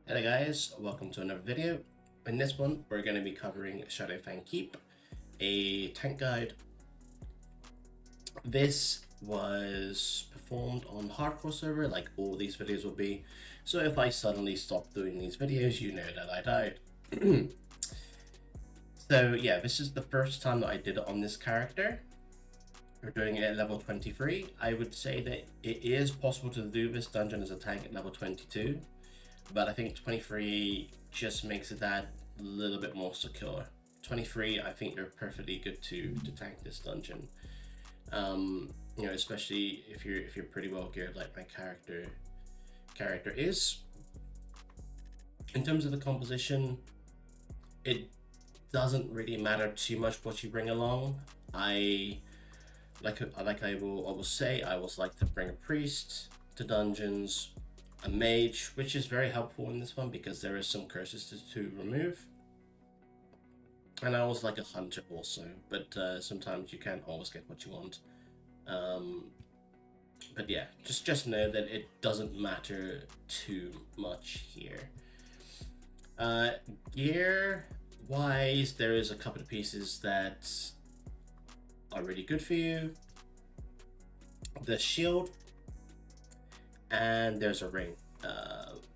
Hello guys, welcome to another video. In this one, we're going to be covering Shadowfang Keep, a tank guide. This was performed on hardcore server, like all these videos will be. So if I suddenly stop doing these videos, you know that I died. So yeah, this is the first time that I did it on this character. We're doing it at level 23. I would say that it is possible to do this dungeon as a tank at level 22. But I think 23 just makes it that little bit more secure. 23, I think you're perfectly good to tank this dungeon. You know, especially if you're pretty well geared like my character is. In terms of the composition, it doesn't really matter too much what you bring along. I will say, I always like to bring a priest to dungeons, a mage, which is very helpful in this one because there is some curses to remove. And I always like a hunter also, but sometimes you can't always get what you want. But yeah, just know that it doesn't matter too much here. Gear wise, there is a couple of pieces that are really good for you. The shield, and there's a ring.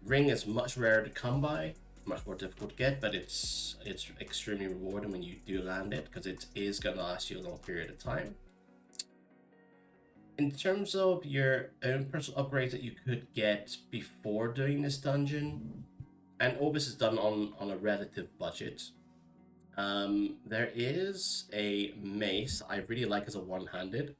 Ring is much rarer to come by, much more difficult to get, but it's extremely rewarding when you do land it because it is going to last you a long period of time. In terms of your own personal upgrades that you could get before doing this dungeon, and all this is done on a relative budget, there is a mace I really like as a one-handed.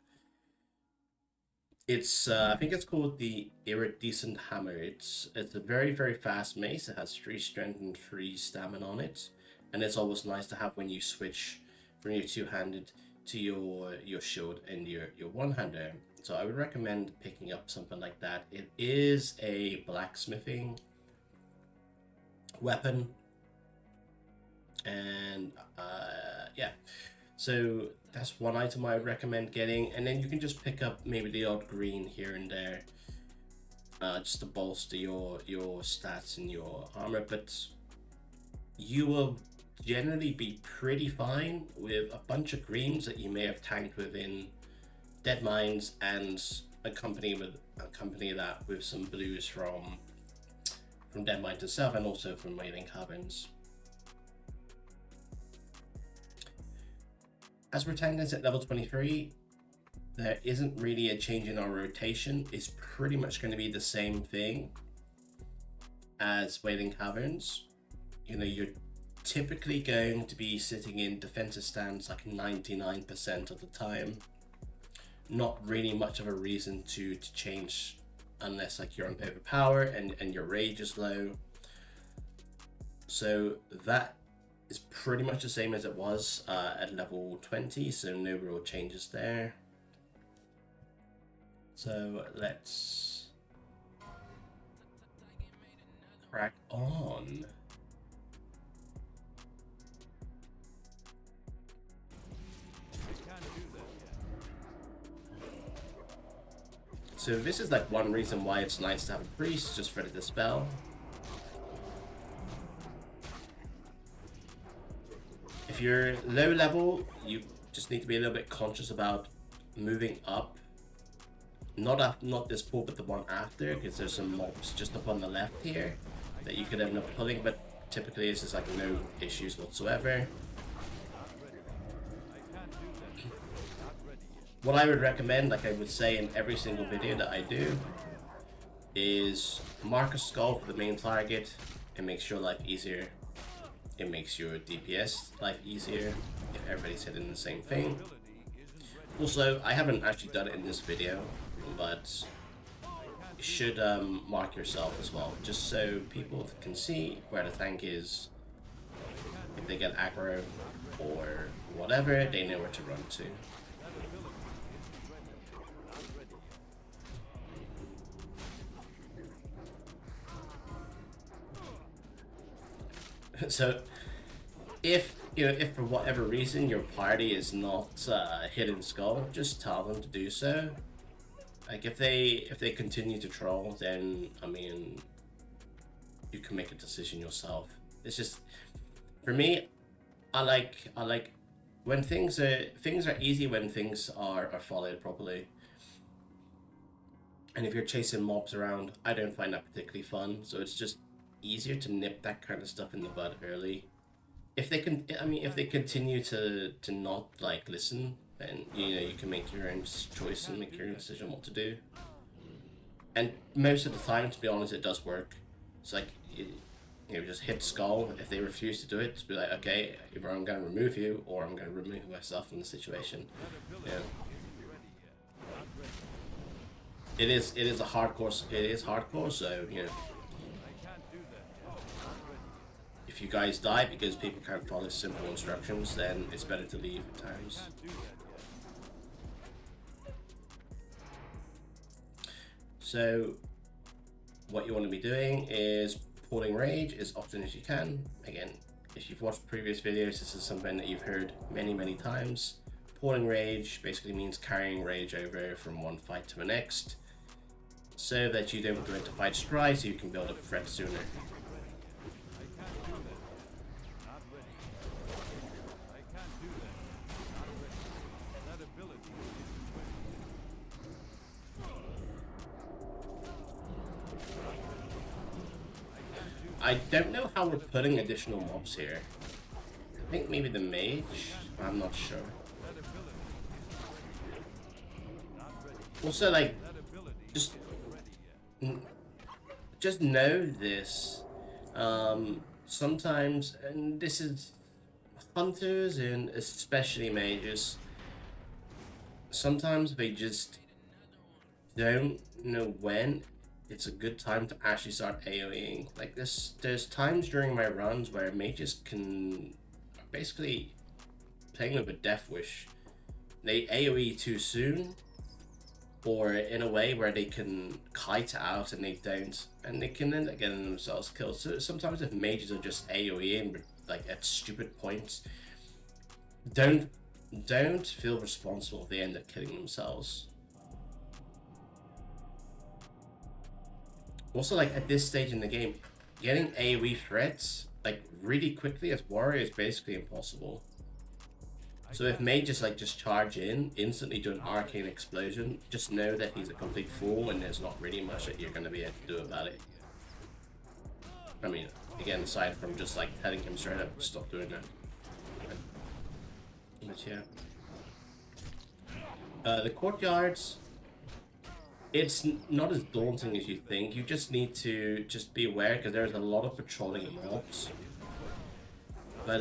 It's I think it's called the Iridescent Hammer. It's a very fast mace. It has 3 strength and 3 stamina on it, and it's always nice to have when you switch from your two-handed to your shield and your one-hander. So I would recommend picking up something like that. It is a blacksmithing weapon, and yeah. So that's one item I would recommend getting, and then you can just pick up maybe the odd green here and there, just to bolster your stats and your armor. But you will generally be pretty fine with a bunch of greens that you may have tanked within Dead Mines, and accompany that with some blues from Dead Mines itself, and also from Wailing Caverns. As we're tanking at level 23, there isn't really a change in our rotation. It's pretty much going to be the same thing as Wailing Caverns. You know, you're typically going to be sitting in defensive stands like 99% of the time. Not really much of a reason to change unless like you're on overpower and your rage is low. So that is pretty much the same as it was at level 20, so no real changes there. So let's crack on. So this is like one reason why it's nice to have a priest, just for the dispel. If you're low level, you just need to be a little bit conscious about moving up. Not this pool, but the one after, because there's some mobs just up on the left here that you could end up pulling, but typically it's just like no issues whatsoever. What I would recommend, like I would say in every single video that I do, is mark a skull for the main target. It makes your life easier. It makes your DPS life easier if everybody's hitting the same thing. Also, I haven't actually done it in this video, but you should mark yourself as well, just so people can see where the tank is. If they get aggro or whatever, they know where to run to. So if for whatever reason your party is not hitting skull, just tell them to do so. Like if they continue to troll, then I mean, you can make a decision yourself. It's just, for me, I like when things are easy when things are followed properly. And if you're chasing mobs around, I don't find that particularly fun. So it's just easier to nip that kind of stuff in the bud early. If they can, I mean, if they continue to not like listen, then you can make your own choice and make your own decision what to do. And most of the time, to be honest, it does work. It's like just hit skull. If they refuse to do it, just be like, okay, either I'm going to remove you or I'm going to remove myself from the situation. Yeah. It is hardcore. So if you guys die because people can't follow simple instructions, then it's better to leave at times. So what you want to be doing is pulling rage as often as you can. Again, if you've watched previous videos, this is something that you've heard many times. Pulling rage basically means carrying rage over from one fight to the next, so that you don't go into fights dry, so you can build up threat sooner. I don't know how we're putting additional mobs here. I think maybe the mage? I'm not sure. Also, like, just know this. Sometimes, and this is hunters and especially mages, sometimes they just don't know when it's a good time to actually start AoEing. Like this, there's times during my runs where mages can basically playing with a death wish. They AoE too soon, or in a way where they can kite out and they don't, and they can end up getting themselves killed. So sometimes if mages are just AoEing like at stupid points, don't feel responsible if they end up killing themselves. Also, like at this stage in the game, getting AoE threats like really quickly as warrior is basically impossible. So if mages like just charge in, instantly do an arcane explosion, just know that he's a complete fool and there's not really much that you're going to be able to do about it. I mean, again, aside from just like telling him straight up, stop doing that. But yeah. The courtyards, it's not as daunting as you think. You just need to just be aware because there's a lot of patrolling mobs. But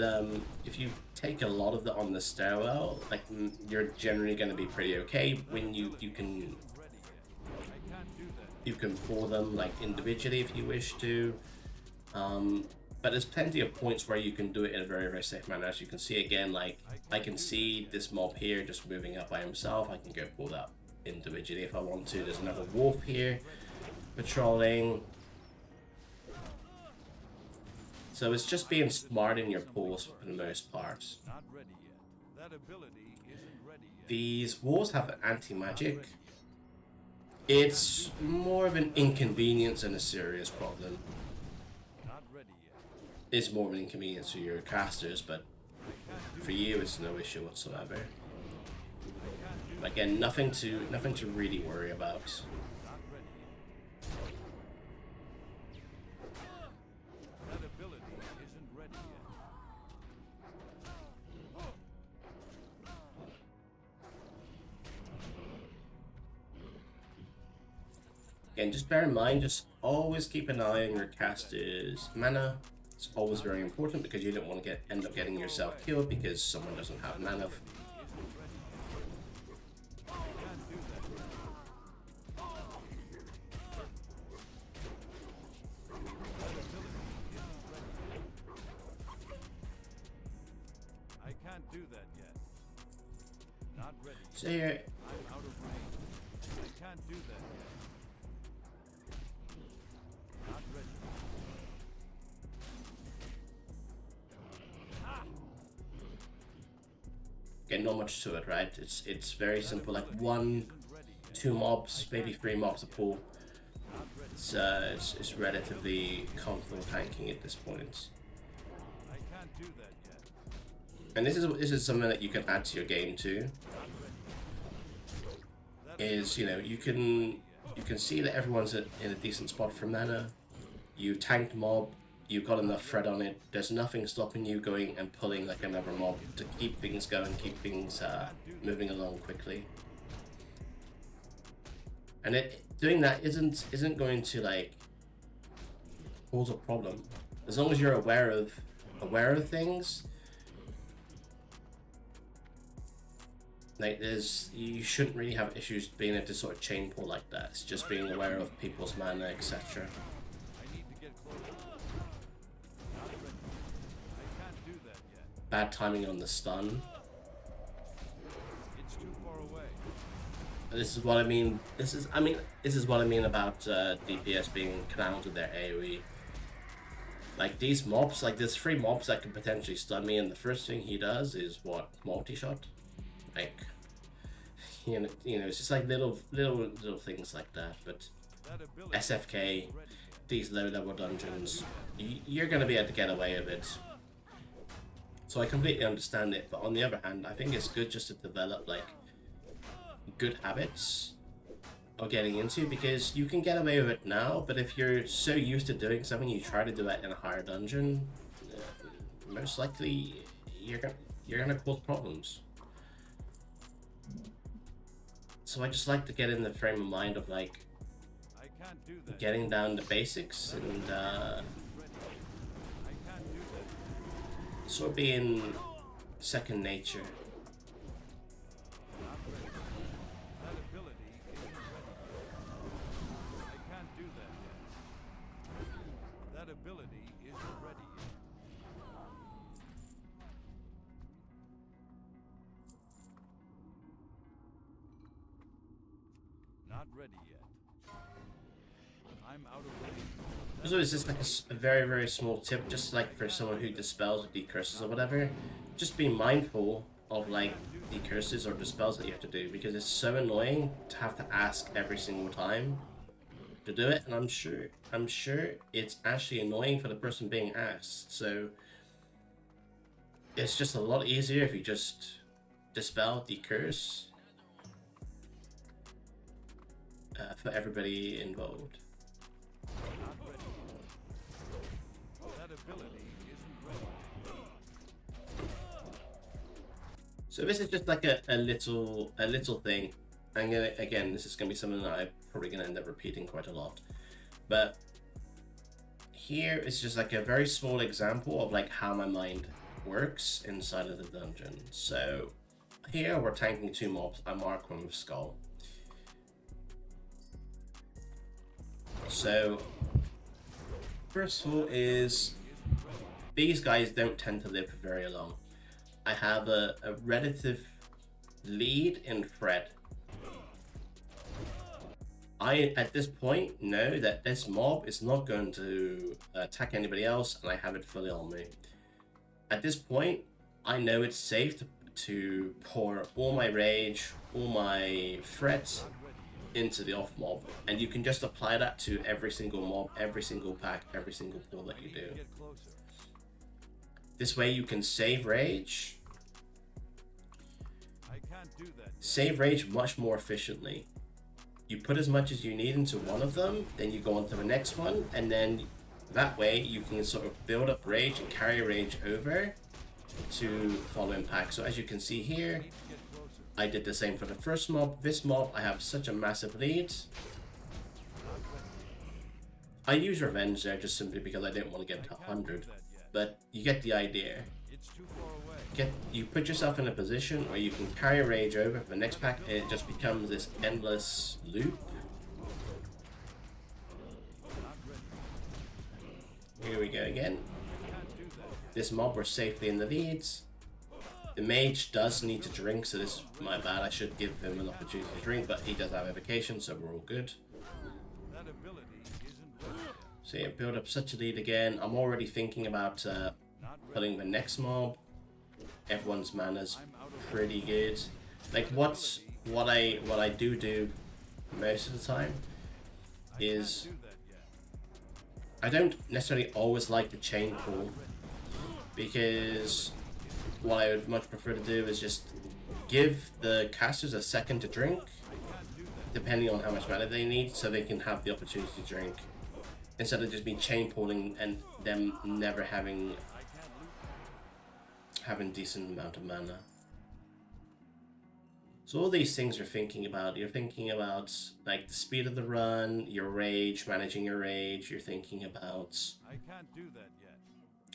if you take a lot of that on the stairwell, like you're generally going to be pretty okay when you can pull them like individually if you wish to. But there's plenty of points where you can do it in a very safe manner. As you can see again, like I can see this mob here just moving up by himself. I can go pull that individually if I want to. There's another wolf here patrolling. So it's just being smart in your pulls for the most part. These wolves have an anti-magic. It's more of an inconvenience than a serious problem. It's more of an inconvenience for your casters, but for you it's no issue whatsoever. Again, nothing to really worry about. Again, just bear in mind, just always keep an eye on your caster's mana. It's always very important because you don't want to end up getting yourself killed because someone doesn't have mana. I can't do that yet. Not ready. So here, I'm out of range. I can't do that yet. Not ready. again, not much to it, right? It's very simple, like 1, 2 mobs, maybe 3 mobs a pull. it's relatively comfortable tanking at this point. I can't do that yet. And this is something that you can add to your game too. Is, you know, you can see that everyone's in a decent spot for mana. You tanked mob, you've got enough thread on it. There's nothing stopping you going and pulling like another mob to keep things going, keep things moving along quickly. And doing that isn't going to like cause a problem as long as you're aware of things. Like you shouldn't really have issues being able to sort of chain pull like that. It's just being aware of people's mana, etc. I need to get closer. Not ready. I can't do that yet. Bad timing on the stun. It's too far away. This is what I mean. This is what I mean about DPS being clowns with their AoE. Like these mobs, like there's 3 mobs that can potentially stun me, and the first thing he does is what? Multi-shot. Like, you know, it's just like little things like that. But That ability SFK, these low-level dungeons, you're gonna be able to get away with it. So I completely understand it. But on the other hand, I think it's good just to develop like good habits of getting into, because you can get away with it now. But if you're so used to doing something, you try to do it in a higher dungeon, most likely you're gonna cause problems. So I just like to get in the frame of mind of like I can't do that. getting down to basics and Ready. I can't do that. sort of being second nature. Not ready. That ability isn't ready. I can't do that yet. That ability isn't ready yet. Not ready yet. I'm out of range. So it's just like a very, very small tip, just like for someone who dispels or decurses or whatever. Just be mindful of like decurses or dispels that you have to do, because it's so annoying to have to ask every single time to do it, and I'm sure it's actually annoying for the person being asked. So it's just a lot easier if you just dispel, decurse for everybody involved. Not ready. That ability isn't ready. So this is just like a little thing. I'm gonna, again, this is gonna be something that I'm probably gonna end up repeating quite a lot. But here is just like a very small example of like how my mind works inside of the dungeon. So here we're tanking 2 mobs. I mark one with Skull. So first of all is these guys don't tend to live for very long. I have a relative lead in thread. I, at this point, know that this mob is not going to attack anybody else, and I have it fully on me. At this point, I know it's safe to pour all my rage, all my threats into the off mob, and you can just apply that to every single mob, every single pack, every single pull that you do. Get closer. This way you can save rage, I can't do that yet. save rage much more efficiently. You put as much as you need into one of them, then you go on to the next one, and then that way you can sort of build up rage and carry rage over to following pack. So as you can see here, Get closer. I did the same for the first mob. This mob, I have such a massive lead. I use revenge there just simply because I didn't want to get to 100, but you get the idea. It's too far away. You put yourself in a position where you can carry rage over for the next pack, and it just becomes this endless loop. Not ready. Here we go again. Can't do that yet. This mob, we're safely in the leads. The mage does need to drink, so this is my bad. I should give him an opportunity to drink, but he does have evocation, so we're all good. That ability isn't ready yet. So yeah, build up such a lead again. I'm already thinking about Not ready. pulling the next mob. Everyone's mana's I'm out of pretty good. Like what I do most of the time I is can't do that I don't necessarily always like the chain pull, because what I would much prefer to do is just give the casters a second to drink, depending on how much mana they need, so they can have the opportunity to drink, instead of just being chain pulling and them never having decent amount of mana. So all these things you're thinking about. You're thinking about like the speed of the run, your rage, managing your rage. You're thinking about I can't do that yet.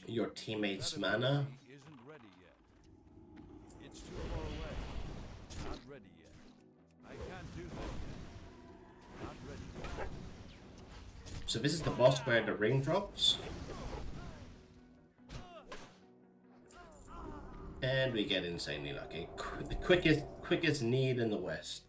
your teammates' That mana. ability isn't ready yet. It's too far away. Not ready yet. I can't do that yet. Not ready yet. So this is the boss where the ring drops. And we get insanely lucky. The quickest need in the West.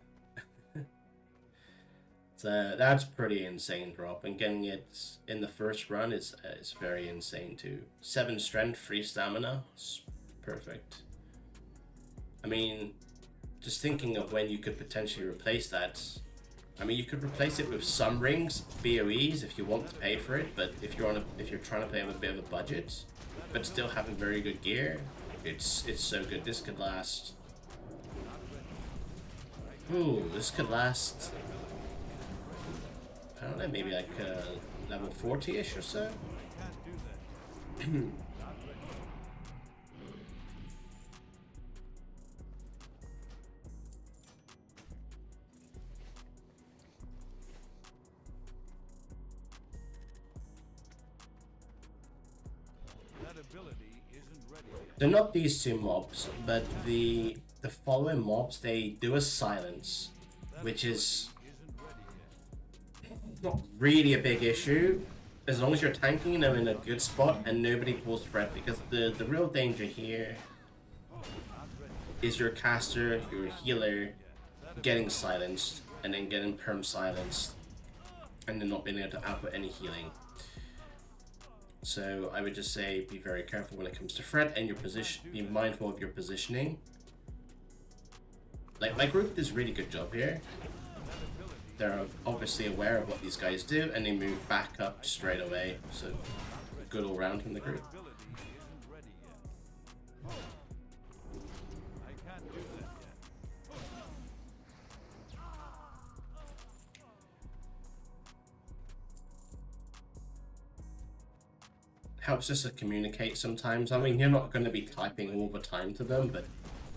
So that's pretty insane drop, and getting it in the first run is very insane too. 7 strength, 3 stamina, it's perfect. I mean, just thinking of when you could potentially replace that. I mean, you could replace it with some rings, BOEs, if you want to pay for it. But if you're trying to play with a bit of a budget, but still having very good gear, it's so good. This could last. Ooh, this could last. I don't know, maybe like level 40-ish or so. That ability isn't ready yet. They're not these two mobs, but the following mobs, they do a silence, which is Isn't ready yet. not really a big issue as long as you're tanking them in a good spot and nobody pulls threat, because the real danger here is your caster, your healer getting silenced and then getting perm silenced and then not being able to output any healing. So I would just say be very careful when it comes to threat and your position. Be mindful of your positioning. Like, my group does a really good job here. They're obviously aware of what these guys do and they move back up straight away. So good all round from the group. Ability isn't ready yet. I can't do that yet. Helps us to communicate sometimes. I mean, you're not going to be typing all the time to them, but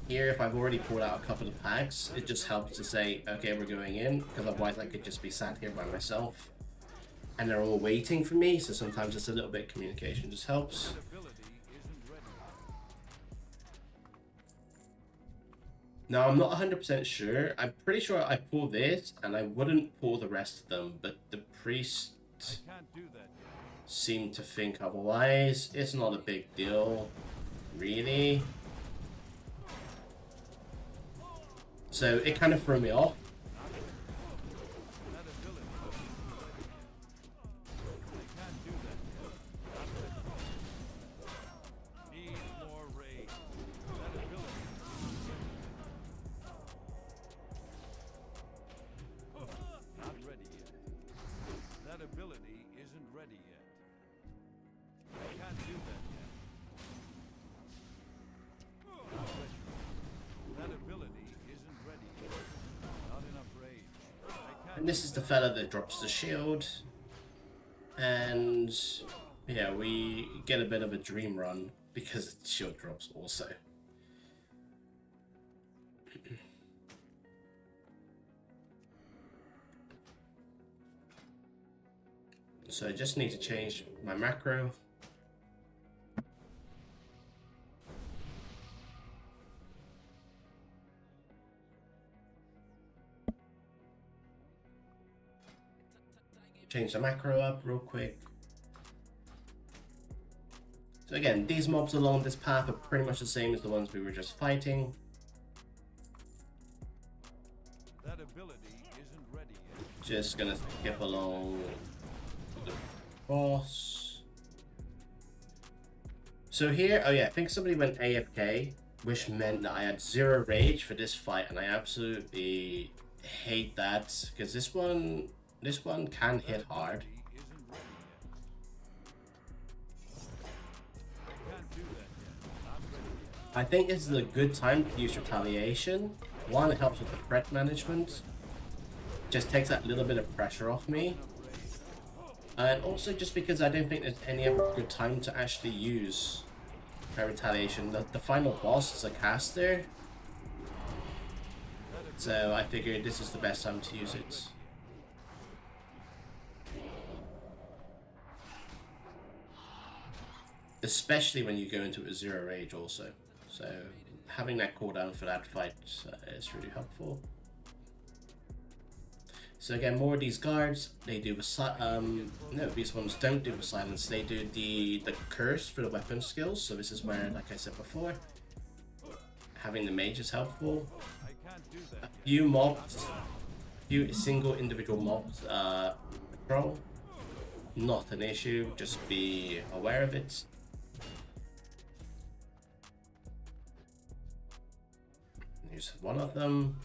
here, if I've already pulled out a couple of packs, it just helps to say, okay, we're going in, because otherwise I could just be sat here by myself and they're all waiting for me, so sometimes just a little bit of communication just helps. Ability isn't ready yet. Now, I'm not 100% sure. I'm pretty sure I pull this and I wouldn't pull the rest of them, but the priest I can't do that yet. seem to think otherwise. It's not a big deal, really. So it kind of threw me off. That ability isn't ready yet. I can't do that yet. Need more rage. That ability isn't ready yet. Not ready yet. That ability isn't ready yet. I can't do that yet. Not ready. That ability isn't ready yet. Not enough rage. I can't. And this is the fella that drops the shield. And yeah, we get a bit of a dream run because the shield drops also. So I just need to change my macro. Change the macro up real quick. So again, these mobs along this path are pretty much the same as the ones we were just fighting. That ability isn't ready yet. Just gonna skip along the boss. So here, oh yeah, I think somebody went AFK, which meant that I had 0 rage for this fight, and I absolutely hate that because this one can hit hard. Ability isn't ready yet. I think this is a good time to use retaliation. One, it helps with the threat management. Just takes that little bit of pressure off me. And also just because I don't think there's any other good time to actually use retaliation. The final boss is a caster. So I figured this is the best time to use it. Especially when you go into a zero rage also. So having that cooldown for that fight is really helpful. So again, more of these guards, they do the no, these ones don't do the silence. They do the curse for the weapon skills. So this is where, like I said before, having the mage is helpful. A few mobs, a few single individual mobs patrol, not an issue. Just be aware of it. Here's one of them.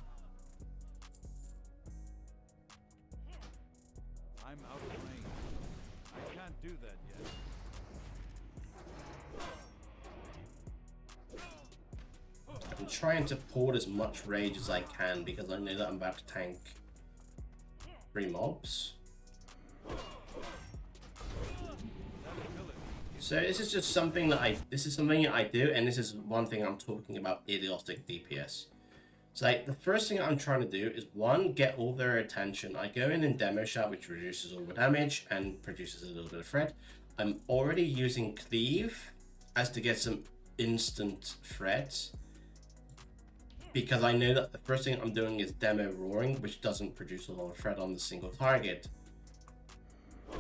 I'm out of range. I can't do that yet. I'm trying to pour as much rage as I can because I know that I'm about to tank 3 mobs. So this is just something that I do, and this is one thing I'm talking about idiotic DPS. So like, the first thing I'm trying to do is, one, get all their attention. I go in demo shot, which reduces all the damage and produces a little bit of threat. I'm already using cleave as to get some instant threat, because I know that the first thing I'm doing is demo roaring, which doesn't produce a lot of threat on the single target.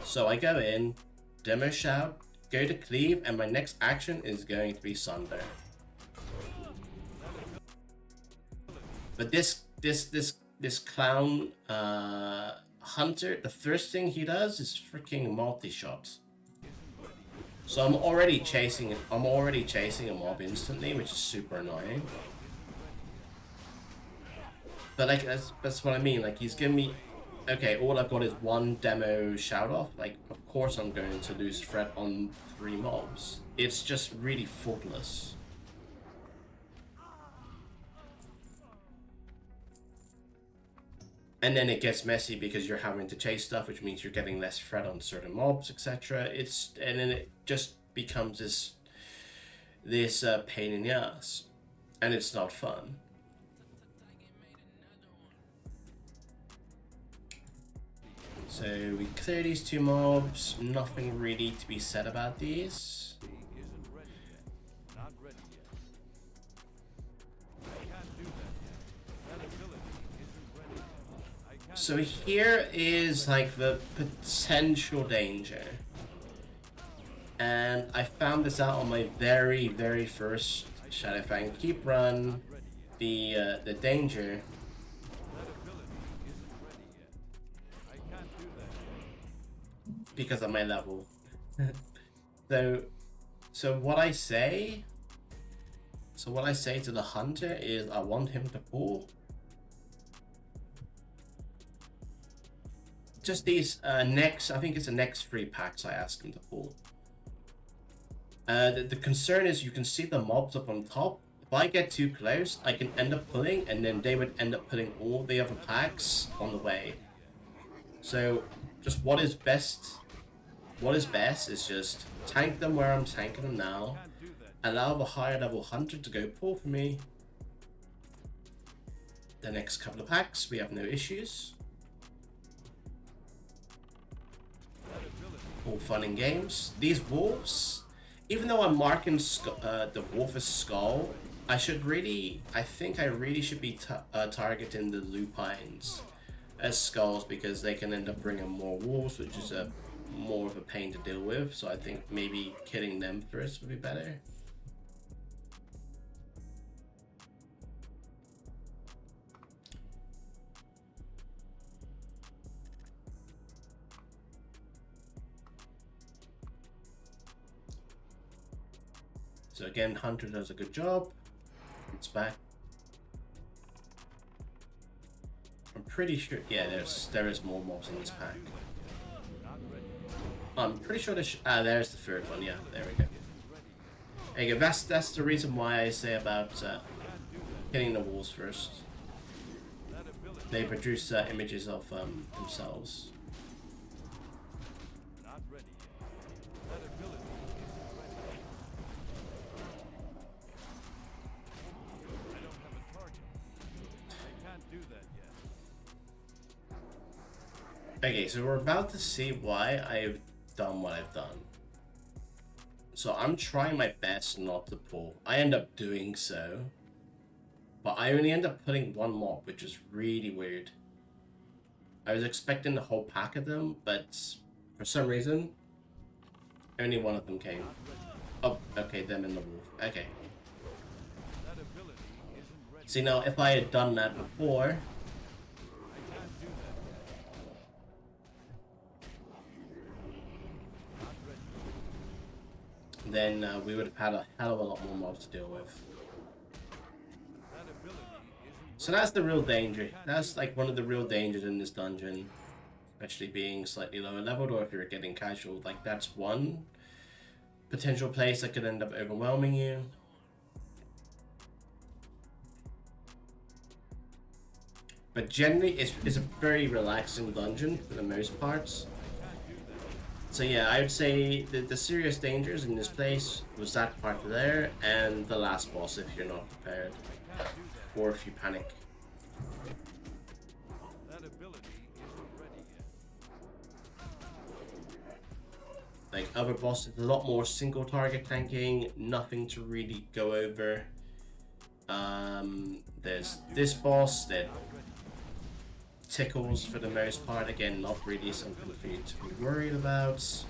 So I go in, demo shout, go to cleave, and my next action is going to be sunder. But this clown hunter, the first thing he does is freaking multi-shot. So I'm already chasing a mob instantly, which is super annoying. But like that's what I mean. Like, he's giving me, okay, all I've got is one demo shout off. Like, of course I'm going to lose threat on 3 mobs. It's just really thoughtless. And then it gets messy because you're having to chase stuff, which means you're getting less threat on certain mobs, etc. And then it just becomes this pain in the ass, and it's not fun. So we clear these 2 mobs. Nothing really to be said about these. So here is like the potential danger, and I found this out on my very first Shadowfang keep run. The danger because of my level. so what I say to the hunter is I want him to pull. Just these next, I think it's the next 3 packs I asked him to pull. The concern is you can see the mobs up on top. If I get too close, I can end up pulling, and then they would end up pulling all the other packs on the way. So just what is best is just tank them where I'm tanking them now. Allow the higher level hunter to go pull for me. The next couple of packs, we have no issues. All fun and games. These wolves, even though I'm marking the wolf as skull, I think I really should be targeting the lupines as skulls, because they can end up bringing more wolves, which is more of a pain to deal with. So I think maybe killing them first would be better. So again, Hunter does a good job. It's back. I'm pretty sure, yeah, there is more mobs in this pack. I'm pretty sure there's the 3rd one, yeah, there we go. Okay, that's the reason why I say about hitting the walls first. That ability They produce images of themselves. not ready yet. That ability isn't ready yet. I don't have a target. I can't do that yet. Okay, so we're about to see why I've done what I've done. So I'm trying my best not to pull. I end up doing so. But I only end up putting one mob, which is really weird. I was expecting the whole pack of them, but for some reason, only one of them came. Oh, okay, them and the wolf. Okay. That ability isn't ready. See, now, if I had done that before, I can't do that yet. Not ready. then we would have had a hell of a lot more mobs to deal with. That ability isn't So that's the real danger. That's like one of the real dangers in this dungeon. Especially being slightly lower leveled, or if you're getting casual. Like, that's one potential place that could end up overwhelming you. But generally, it's a very relaxing dungeon for the most parts. So yeah, I would say the serious dangers in this place was that part there, and the last boss if you're not prepared. Or if you panic. That ability isn't ready yet. Like other bosses, a lot more single target tanking, nothing to really go over. There's this boss that tickles for the most part. Again, not really something for you to be worried about.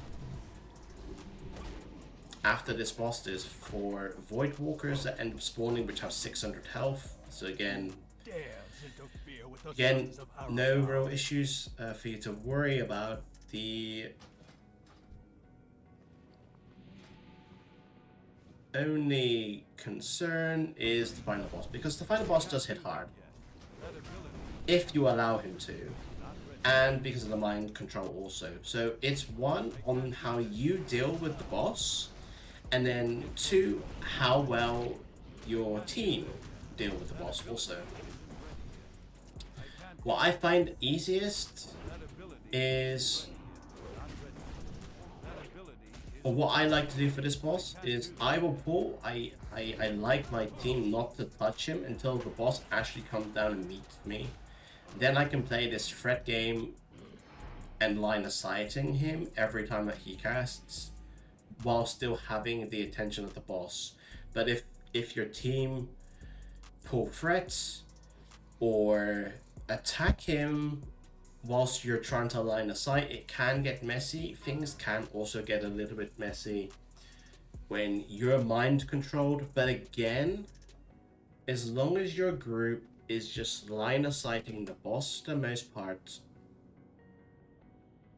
After this boss, there's 4 Void Walkers that end up spawning, which have 600 health. So again, no real issues for you to worry about. The only concern is the final boss, because the final boss does hit hard if you allow him to, and because of the mind control also. So it's one on how you deal with the boss, and then 2, how well your team deal with the boss also. What I find easiest is, or what I like to do for this boss is I will pull. I like my team not to touch him until the boss actually comes down and meets me. Then I can play this threat game and line of sighting him every time that he casts, while still having the attention of the boss. But if your team pull threats or attack him whilst you're trying to line of sight, it can get messy. Things can also get a little bit messy when you're mind controlled. But again, as long as your group is just line of sighting the boss for the most part,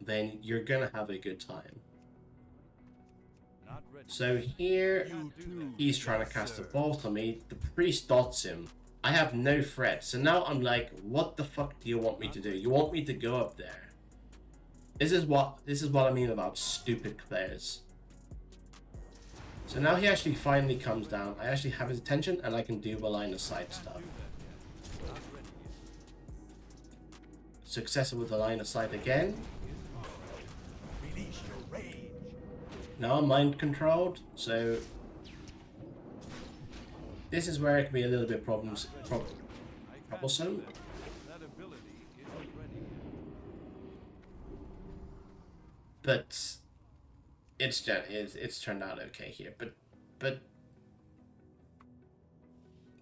then you're gonna have a good time. Not ready. So here, he's trying to cast a bolt on me. The priest dots him. I have no threat. So now I'm like, what the fuck do you want me to do? You want me to go up there? This is what I mean about stupid players. So now he actually finally comes down. I actually have his attention, and I can do the line of sight stuff. Successful with the line of sight again. Now I'm mind controlled, so this is where it can be a little bit troublesome. That ability isn't ready yet. But it's turned out okay here.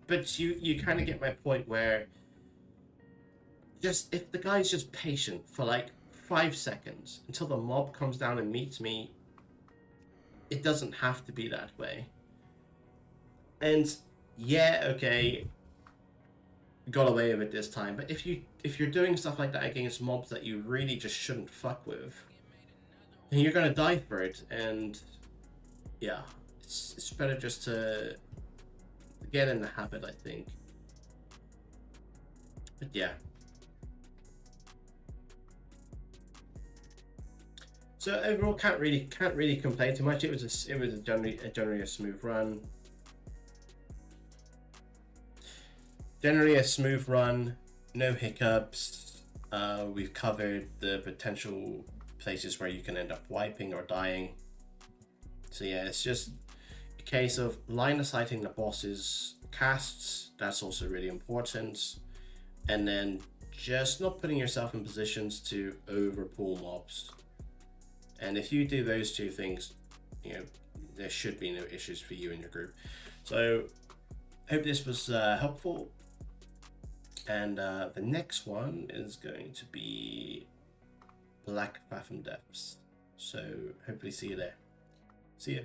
But you kind of get my point, where just if the guy's just patient for like 5 seconds until the mob comes down and meets me, it doesn't have to be that way. And yeah, okay, got away with it this time. But if you're doing stuff like that against mobs that you really just shouldn't fuck with, then you're gonna die for it. And yeah, it's better just to get in the habit, I think. But yeah. So overall, can't really complain too much. It was generally a smooth run. Generally a smooth run, no hiccups. We've covered the potential places where you can end up wiping or dying. So yeah, it's just a case of line of sighting the boss's casts. That's also really important. And then just not putting yourself in positions to overpull mobs. And if you do those two things, you know, there should be no issues for you and your group. So hope this was helpful. And the next one is going to be Black Fathom Depths. So hopefully see you there. See ya.